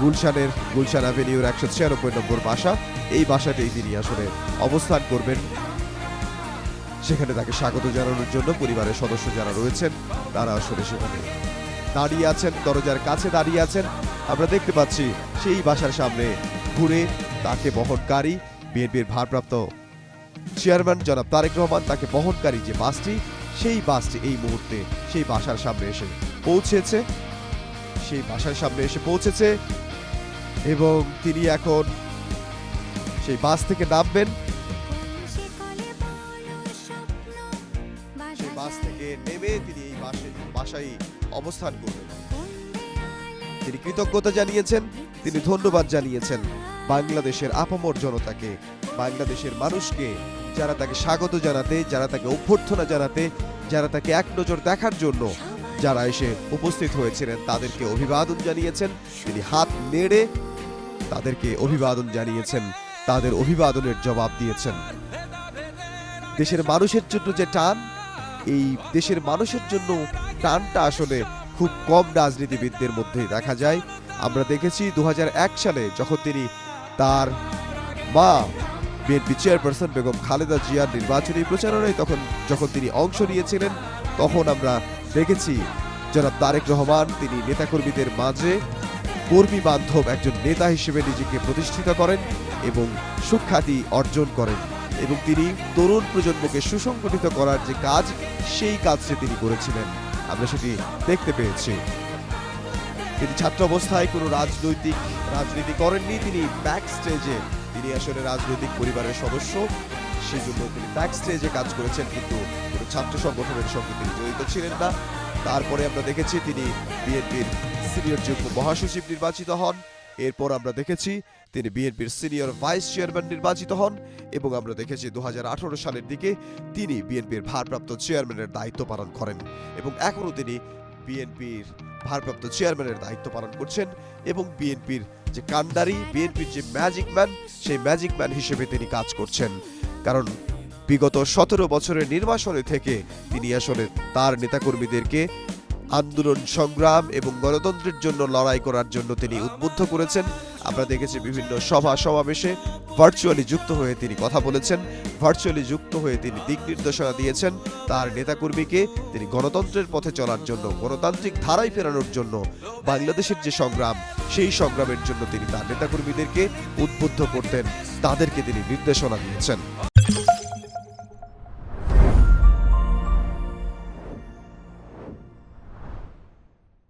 গুলশান অ্যাভিনিউর 196 নম্বর বাসা। এই বাসাতেই তিনি আসলে অবস্থান করবেন। সেখানে তাকে স্বাগত জানানোর জন্য পরিবারের সদস্য যারা রয়েছেন তারা আসলে সেখানে দাঁড়িয়ে আছেন, দরজার কাছে দাঁড়িয়ে আছেন। আমরা দেখতে পাচ্ছি সেই বাসার সামনে ঘুরে তাকে বহনকারী বিএনপির ভারপ্রাপ্ত চেয়ারম্যান জনাব তারেক রহমান, তাকে বহনকারী যে বাসটি, সেই বাসটি এই মুহূর্তে সেই বাসার সামনে এসে পৌঁছেছে এবং তিনি এখন সেই বাস থেকে নামবেন। সেই বাস থেকে নেমে তিনি এই বাসায় অবস্থান করবেন। তিনি কৃতজ্ঞতা জানিয়েছেন, তিনি ধন্যবাদ জানিয়েছেন বাংলাদেশের আপামর জনতাকে, বাংলাদেশের মানুষকে, যারা তাকে স্বাগত জানাতে, যারা তাকে অভ্যর্থনা জানাতে, যারা তাকে এক নজর দেখার জন্য যারা এসে উপস্থিত হয়েছিলেন তাদেরকে অভিবাদন জানিয়েছেন। তিনি হাত নেড়ে তাদেরকে অভিবাদন জানিয়েছেন, তাদের অভিবাদনের জবাব দিয়েছেন। দেশের মানুষের জন্য যে টান, এই দেশের মানুষের জন্য টানটা আসলে খুব কম রাজনীতিবিদদের মধ্যেই দেখা যায়। আমরা দেখেছি 2001 সালে যখন তিনি তার মা বিএনপি চেয়ারপারসন বেগম খালেদা জিয়ার নির্বাচনী প্রচারণায় যখন তিনি অংশ নিয়েছিলেন, তখন আমরা দেখেছি জনাব তারেক রহমান তিনি নেতাকর্মীদের মাঝে কর্মী বান্ধব একজন নেতা হিসেবে নিজেকে প্রতিষ্ঠিত করেন এবং সুখ্যাতি অর্জন করেন এবং তিনি তরুণ প্রজন্মকে সুসংগঠিত করার যে কাজ, সেই কাজটি তিনি করেছিলেন। আমরা সেটি দেখতে পেয়েছি। তিনি ছাত্র অবস্থায় কোনো রাজনীতি করেননি। তিনি ব্যাক স্টেজে, তিনি আসলে রাজনৈতিক পরিবারের সদস্য, সেই জন্য তিনি ব্যাক স্টেজে কাজ করেছেন, কিন্তু কোনো ছাত্র সংগঠনের সঙ্গে তিনি জড়িত ছিলেন না। তারপরে আমরা দেখেছি তিনি বিএনপির সিনিয়র যুগ্ম মহাসচিব নির্বাচিত হন। এরপর আমরা দেখেছি তিনি বিএনপির সিনিয়র ভাইস চেয়ারম্যান নির্বাচিত হন এবং আমরা দেখেছি 2018 সালের দিকে তিনি বিএনপির ভারপ্রাপ্ত চেয়ারম্যানের দায়িত্ব পালন করেন এবং এখনো তিনি বিএনপির ভারপ্রাপ্ত চেয়ারম্যানের দায়িত্ব পালন করছেন এবং বিএনপির যে কান্ডারি, বিএনপির যে ম্যাজিক ম্যান, সেই ম্যাজিক ম্যান হিসেবে তিনি কাজ করছেন। কারণ বিগত 17 বছরের নির্বাসনে থেকে তিনি আসলে তার নেতাকর্মীদেরকে আন্দোলন, সংগ্রাম এবং গণতন্ত্রের জন্য লড়াই করার জন্য তিনি উদ্বুদ্ধ করেছেন। আমরা দেখেছি বিভিন্ন সভা সমাবেশে ভার্চুয়ালি যুক্ত হয়ে তিনি কথা বলেছেন, ভার্চুয়ালি যুক্ত হয়ে তিনি দিক নির্দেশনা দিয়েছেন তার নেতাকর্মীকে। তিনি গণতন্ত্রের পথে চলার জন্য, গণতান্ত্রিক ধারায় ফেরানোর জন্য, বাংলাদেশের যে সংগ্রাম, সেই সংগ্রামের জন্য তিনি তার নেতাকর্মীদেরকে উদ্বুদ্ধ করতেন, তাদেরকে তিনি নির্দেশনা দিয়েছেন।